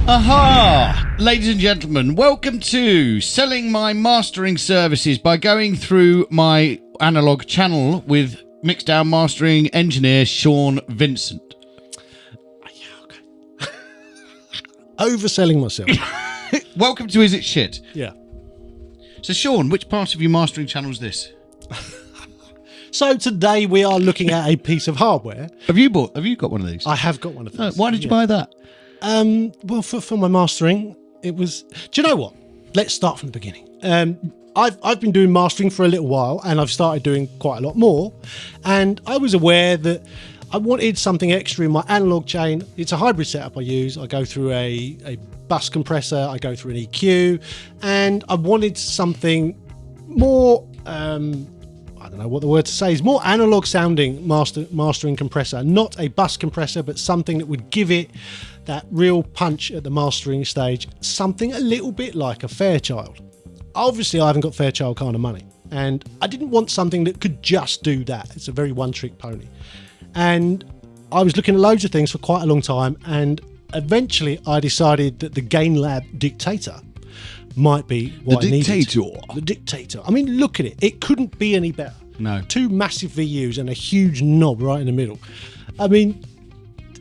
Aha! Ladies and gentlemen, welcome to Selling My Mastering Services by going through my analog channel with mixdown mastering engineer Sean Vincent. Overselling myself. Welcome to Is It Shit? Yeah. So Sean, which part of your mastering channel is this? So today we are looking at a piece of hardware. Have you got one of these? I have got one of these. Why did you buy that? Well, for my mastering, it was... Do you know what? Let's start from the beginning. I've been doing mastering for a little while, and I've started doing quite a lot more. And I was aware that I wanted something extra in my analog chain. It's a hybrid setup I use. I go through a bus compressor, I go through an EQ, and I wanted something more... I don't know what the word to say is, more analog sounding mastering compressor, not a bus compressor, but something that would give it that real punch at the mastering stage, something a little bit like a Fairchild. Obviously I haven't got Fairchild kind of money, and I didn't want something that could just do that. It's a very one-trick pony. And I was looking at loads of things for quite a long time, and eventually I decided that the Gainlab Dictator might be what I needed. The Dictator. I mean, look at it. It couldn't be any better. No. 2 massive VUs and a huge knob right in the middle. I mean,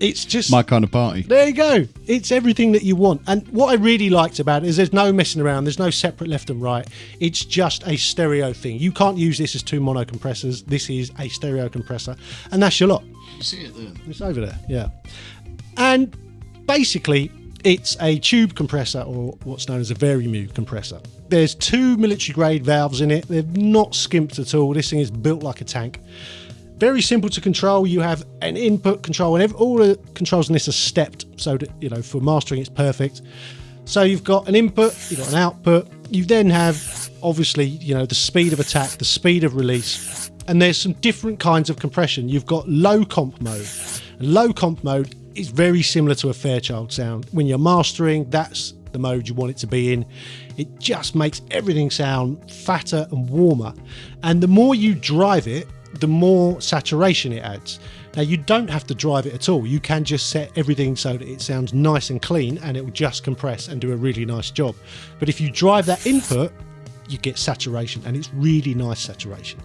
it's just... my kind of party. There you go. It's everything that you want. And what I really liked about it is there's no messing around. There's no separate left and right. It's just a stereo thing. You can't use this as 2 mono compressors. This is a stereo compressor. And that's your lot. You see it there? It's over there, yeah. And basically... it's a tube compressor, or what's known as a Vari-Mu compressor. There's 2 military-grade valves in it. They're not skimped at all. This thing is built like a tank. Very simple to control. You have an input control, and all the controls in this are stepped, so that, you know, for mastering it's perfect. So you've got an input, you've got an output. You then have, obviously, you know, the speed of attack, the speed of release, and there's some different kinds of compression. You've got low comp mode. And low comp mode is very similar to a Fairchild sound. When you're mastering, that's the mode you want it to be in. It just makes everything sound fatter and warmer. And the more you drive it, the more saturation it adds. Now, you don't have to drive it at all. You can just set everything so that it sounds nice and clean, and it will just compress and do a really nice job. But if you drive that input, you get saturation, and it's really nice saturation.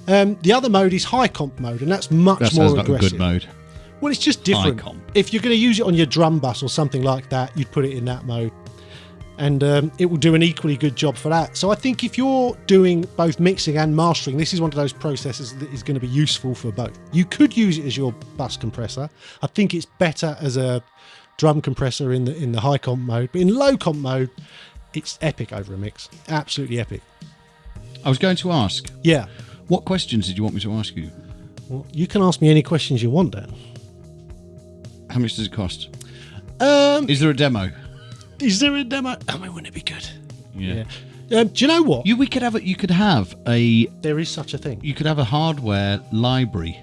The other mode is high comp mode, and that's much more aggressive. That sounds like a good mode. Well, it's just different. If you're going to use it on your drum bus or something like that, you'd put it in that mode, and it will do an equally good job for that. So I think if you're doing both mixing and mastering, this is one of those processors that is going to be useful for both. You could use it as your bus compressor. I think it's better as a drum compressor in the high comp mode, but in low comp mode, it's epic over a mix. Absolutely epic. I was going to ask. Yeah. What questions did you want me to ask you? Well, you can ask me any questions you want, Dan. How much does it cost? Is there a demo? Is there a demo? I mean, wouldn't it be good? Yeah. Do you know what? You could have a. There is such a thing. You could have a hardware library.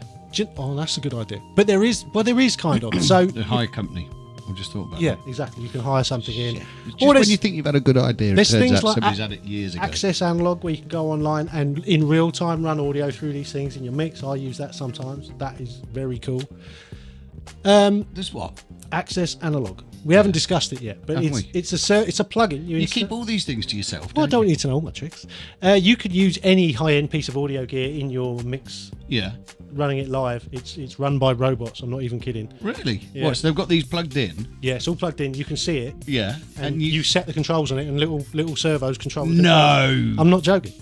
Oh, that's a good idea. But there is kind of. So the hire company. I just thought about that. Yeah, exactly. You can hire something in. Just when you think you've had a good idea, there's it turns things out like somebody's had it years ago. Access Analog, where you can go online and in real time run audio through these things in your mix. I use that sometimes. That is very cool. There's what? Access Analog. We haven't discussed it yet, but it's a plugin. You keep all these things to yourself. Well, I don't need to know all my tricks. You could use any high-end piece of audio gear in your mix. Yeah. Running it live. It's run by robots. I'm not even kidding. Really? Yeah. What? So they've got these plugged in? Yeah, it's all plugged in. You can see it. Yeah. And you set the controls on it, and little servos control it. No. I'm not joking.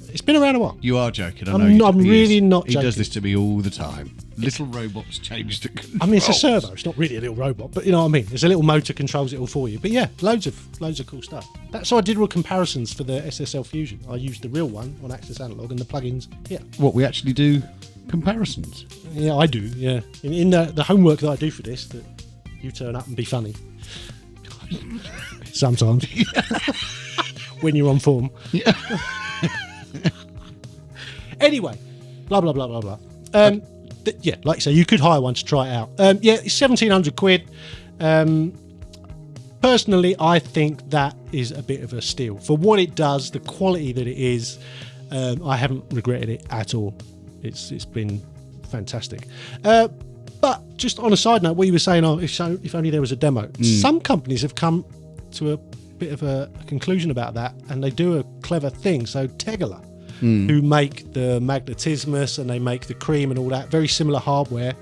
It's been around a while. You are joking. I'm really not joking. He does this to me all the time. Little robots change the controls. I mean, it's a servo. It's not really a little robot, but you know what I mean. There's a little motor controls it all for you. But yeah, loads of cool stuff. So I did real comparisons for the SSL Fusion. I used the real one on Access Analog and the plugins. Yeah. What, we actually do comparisons? Yeah, I do. Yeah. In the homework that I do for this, that you turn up and be funny. Sometimes. When you're on form. Yeah. Anyway, blah blah blah blah blah. Yeah, like I say, you could hire one to try it out. Yeah, it's 1,700 quid. Personally, I think that is a bit of a steal for what it does, the quality that it is. I haven't regretted it at all. It's been fantastic. But just on a side note, what you were saying, if only there was a demo. Some companies have come to a bit of a conclusion about that, and they do a clever thing. So Tegala, who make the magnetismus and they make the cream and all that, very similar hardware,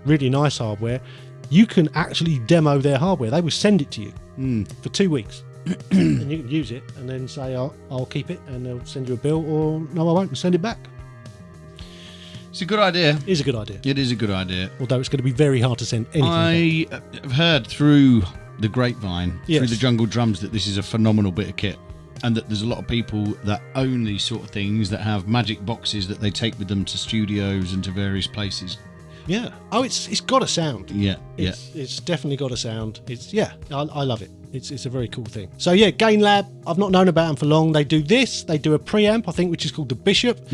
really nice hardware. You can actually demo their hardware. They will send it to you for 2 weeks. And you can use it and then say, I'll keep it, and they'll send you a bill, or no, I won't, and send it back. It's a good idea. It is a good idea. It is a good idea. Although it's going to be very hard to send anything back. I have heard through the grapevine, Yes. through the Jungle Drums, that this is a phenomenal bit of kit, and that there's a lot of people that own these sort of things, that have magic boxes that they take with them to studios and to various places. Yeah. Oh, it's got a sound. Yeah, It's definitely got a sound. I love it. It's a very cool thing. So yeah, Gainlab, I've not known about them for long. They do this. They do a preamp, I think, which is called the Bishop,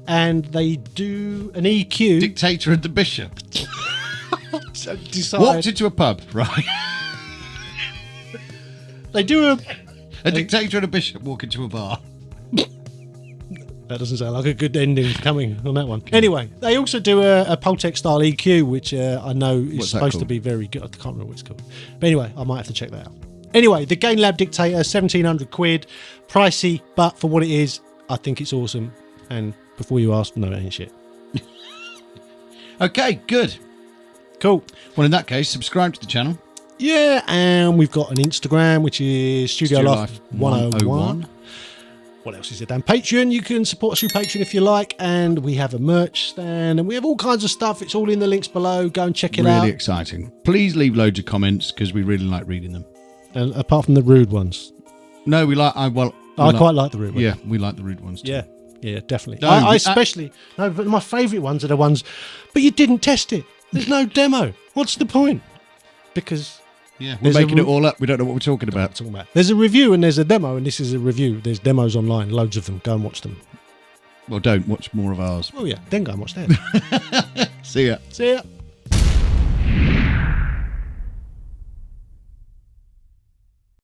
and they do an EQ. Dictator and the Bishop. So decide. Walked into a pub, right? They do A dictator and a bishop walk into a bar. That doesn't sound like a good ending coming on that one. Anyway, they also do a Pultec style EQ, which I know is What's that supposed to called? be very good. I can't remember what it's called. But anyway, I might have to check that out. Anyway, the Gainlab Dictator, 1,700 quid. Pricey, but for what it is, I think it's awesome. And before you ask, no, it ain't shit. Okay, good. Cool. Well, in that case, subscribe to the channel. Yeah, and we've got an Instagram, which is Studio Life 101. What else is there, Dan? Patreon, you can support us through Patreon if you like, and we have a merch stand, and we have all kinds of stuff. It's all in the links below. Go and check it out. Really exciting. Please leave loads of comments, because we really like reading them. And apart from the rude ones. No, we like... I quite like the rude ones. Yeah, we like the rude ones too. Yeah, definitely. No, I especially... No, but my favourite ones are the ones... But you didn't test it. There's no demo. What's the point? Because... Yeah, we're making it all up. We don't know what we're talking about. There's a review and there's a demo, and this is a review. There's demos online, loads of them. Go and watch them. Well, don't watch more of ours. Oh yeah, then go and watch theirs. See ya. See ya.